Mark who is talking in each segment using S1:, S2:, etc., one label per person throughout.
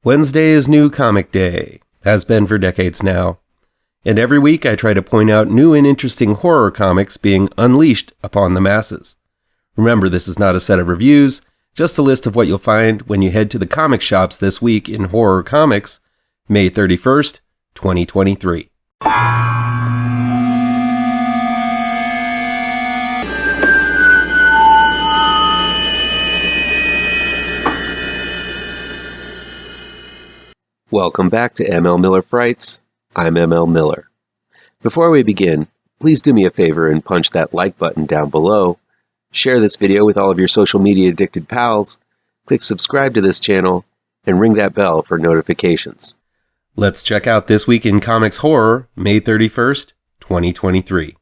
S1: Wednesday is New Comic Day, has been for decades now. And every week I try to point out new and interesting horror comics being unleashed upon the masses. Remember, this is not a set of reviews, just a list of what you'll find when you head to the comic shops this week in horror comics, May 31st, 2023. Welcome back to ML Miller Frights. I'm ML Miller. Before we begin, please do me a favor and punch that like button down below. Share this video with all of your social media addicted pals. Click subscribe to this channel and ring that bell for notifications. Let's check out This Week in Comics Horror, May 31st, 2023.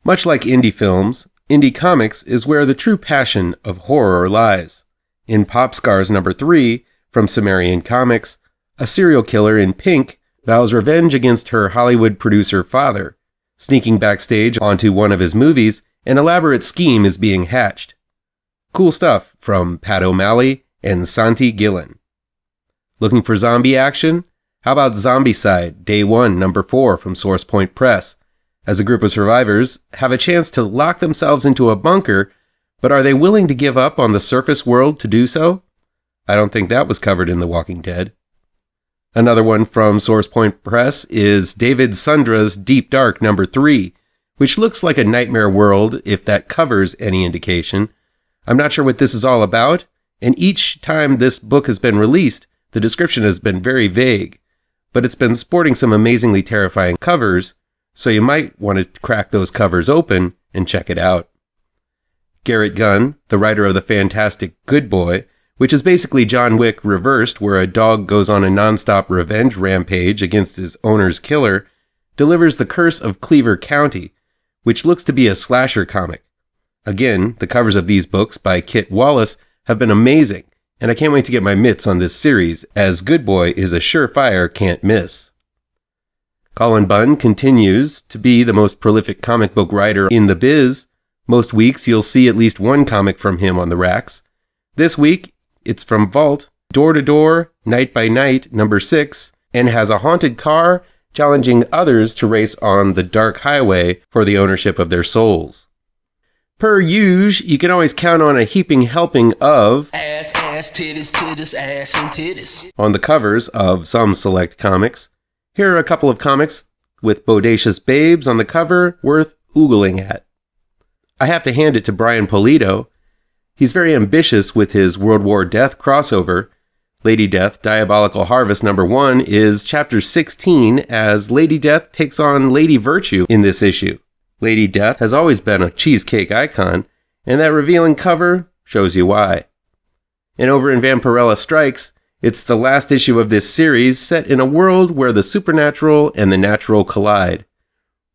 S1: Much like indie films, indie comics is where the true passion of horror lies. In POPSCARS number 3 from Sumerian Comics, a serial killer in pink vows revenge against her Hollywood producer father. Sneaking backstage onto one of his movies, an elaborate scheme is being hatched. Cool stuff from Pat O'Malley and Santi Guillen. Looking for zombie action? How about Zombicide, Day 1, number 4 from Source Point Press? As a group of survivors have a chance to lock themselves into a bunker, but are they willing to give up on the surface world to do so? I don't think that was covered in The Walking Dead. Another one from Source Point Press is David Sundra's Deep Dark number 3, which looks like a nightmare world if that covers any indication. I'm not sure what this is all about, and each time this book has been released, the description has been very vague, but it's been sporting some amazingly terrifying covers, so you might want to crack those covers open and check it out. Garrett Gunn, the writer of the fantastic Good Boy, which is basically John Wick reversed, where a dog goes on a non-stop revenge rampage against his owner's killer, delivers The Curse of Cleaver County, which looks to be a slasher comic. Again, the covers of these books by Kit Wallis have been amazing, and I can't wait to get my mitts on this series, as Good Boy is a surefire can't miss. Cullen Bunn continues to be the most prolific comic book writer in the biz. Most weeks you'll see at least one comic from him on the racks. This week, it's from Vault, Door to Door, Night by Night, number 6, and has a haunted car challenging others to race on the dark highway for the ownership of their souls. Per usual, you can always count on a heaping helping of
S2: ass, titties, titties, ass, and titties
S1: on the covers of some select comics. Here are a couple of comics with bodacious babes on the cover worth oogling at. I have to hand it to Brian Pullido. He's very ambitious with his World War Death crossover. Lady Death, Diabolical Harvest number 1 is chapter 16 as Lady Death takes on Lady Virtue in this issue. Lady Death has always been a cheesecake icon, and that revealing cover shows you why. And over in Vampirella Strikes, it's the last issue of this series set in a world where the supernatural and the natural collide.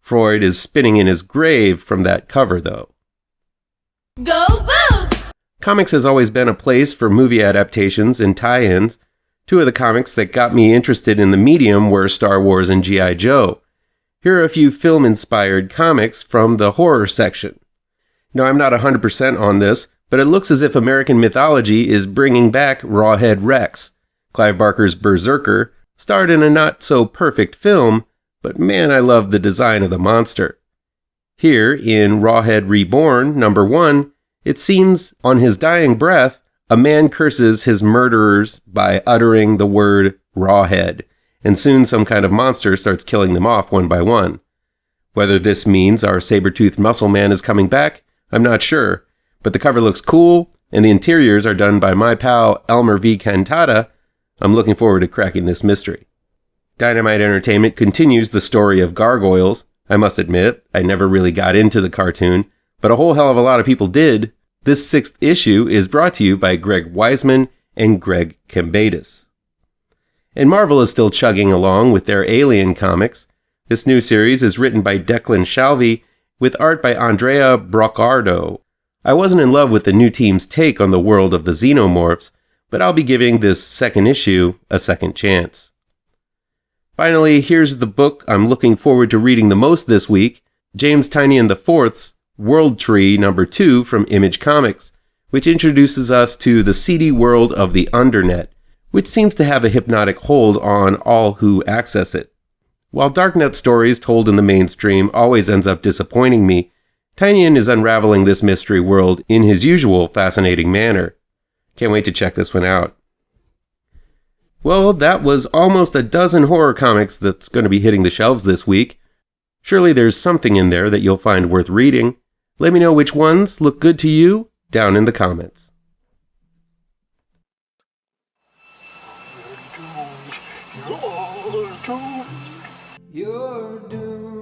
S1: Freud is spinning in his grave from that cover, though.
S3: Go Boom!
S1: Comics has always been a place for movie adaptations and tie-ins. Two of the comics that got me interested in the medium were Star Wars and G.I. Joe. Here are a few film-inspired comics from the horror section. Now, I'm not 100% on this, but it looks as if American Mythology is bringing back Rawhead Rex. Clive Barker's Berserker starred in a not-so-perfect film, but man, I love the design of the monster. Here, in Rawhead Reborn, number 1, it seems, on his dying breath, a man curses his murderers by uttering the word Rawhead, and soon some kind of monster starts killing them off one by one. Whether this means our saber-toothed muscle man is coming back, I'm not sure, but the cover looks cool, and the interiors are done by my pal Elmer V. Cantata. I'm looking forward to cracking this mystery. Dynamite Entertainment continues the story of Gargoyles. I must admit, I never really got into the cartoon, but a whole hell of a lot of people did. This 6th issue is brought to you by Greg Weisman and Greg Cambatis. And Marvel is still chugging along with their Alien comics. This new series is written by Declan Shalvey with art by Andrea Broccardo. I wasn't in love with the new team's take on the world of the Xenomorphs, but I'll be giving this 2nd issue a second chance. Finally, here's the book I'm looking forward to reading the most this week, James Tynion IV's World Tree number 2 from Image Comics, which introduces us to the seedy world of the Undernet,
S4: which seems to have a hypnotic hold on all who access it. While darknet stories told in the mainstream always ends up disappointing me, Tynion is unraveling this mystery world in his usual fascinating manner. Can't wait to check this one out. Well, that was almost a dozen horror comics that's going to be hitting the shelves this week. Surely there's something in there that you'll find worth reading. Let me know which ones look good to you down in the comments.
S5: You're doomed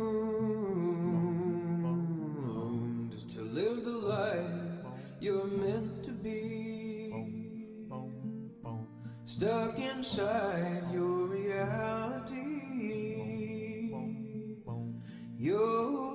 S5: to live the life you're meant to be, stuck inside your reality. You're